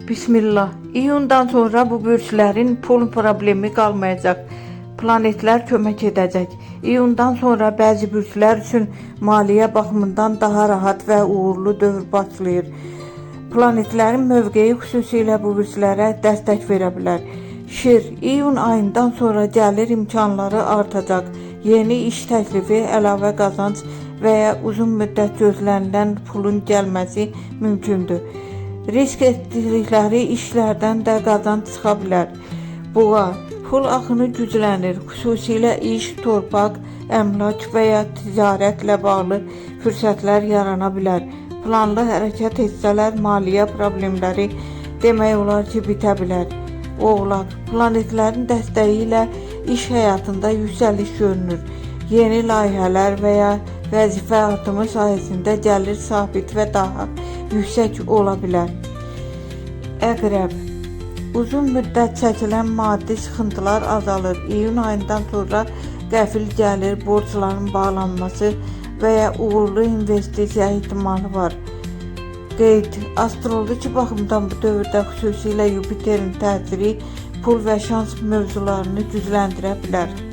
Bismillah. İyundan sonra bu bürclərin pul problemi qalmayacaq. Planetlər kömək edəcək. İyundan sonra bəzi bürclər üçün maliyyə baxımından daha rahat və uğurlu dövr başlayır. Planetlərin mövqeyi xüsusilə bu bürclərə dəstək verə bilər. Şir, iyun ayından sonra gəlir imkanları artacaq. Yeni iş təklifi, əlavə qazanc və ya uzun müddət gözlənilən pulun gəlməsi mümkündür. Risk etdikləri işlərdən də qazanc çıxa bilər. Boğa, pul axını güclənir, xüsusilə iş, torpaq, əmlak və ya ticarətlə bağlı fürsətlər yarana bilər. Planlı hərəkət etsələr maliyyə problemləri demək olar ki, bitə bilər. Oğlaq, planetlərin dəstəyi ilə iş həyatında yüksəliş görünür. Yeni layihələr və ya vəzifə artımı sayəsində gəlir sabit və daha yüksək ola bilər. Əqrəb, uzun müddət çəkilən maddi sıxıntılar azalır. İyun ayından sonra qəfil gəlir, borcların bağlanması və ya uğurlu investisiya ehtimalı var. Qeyd, astroloji baxımdan bu dövrdə xüsusilə Yupiterin təsiri pul və şans mövzularını gücləndirə bilər.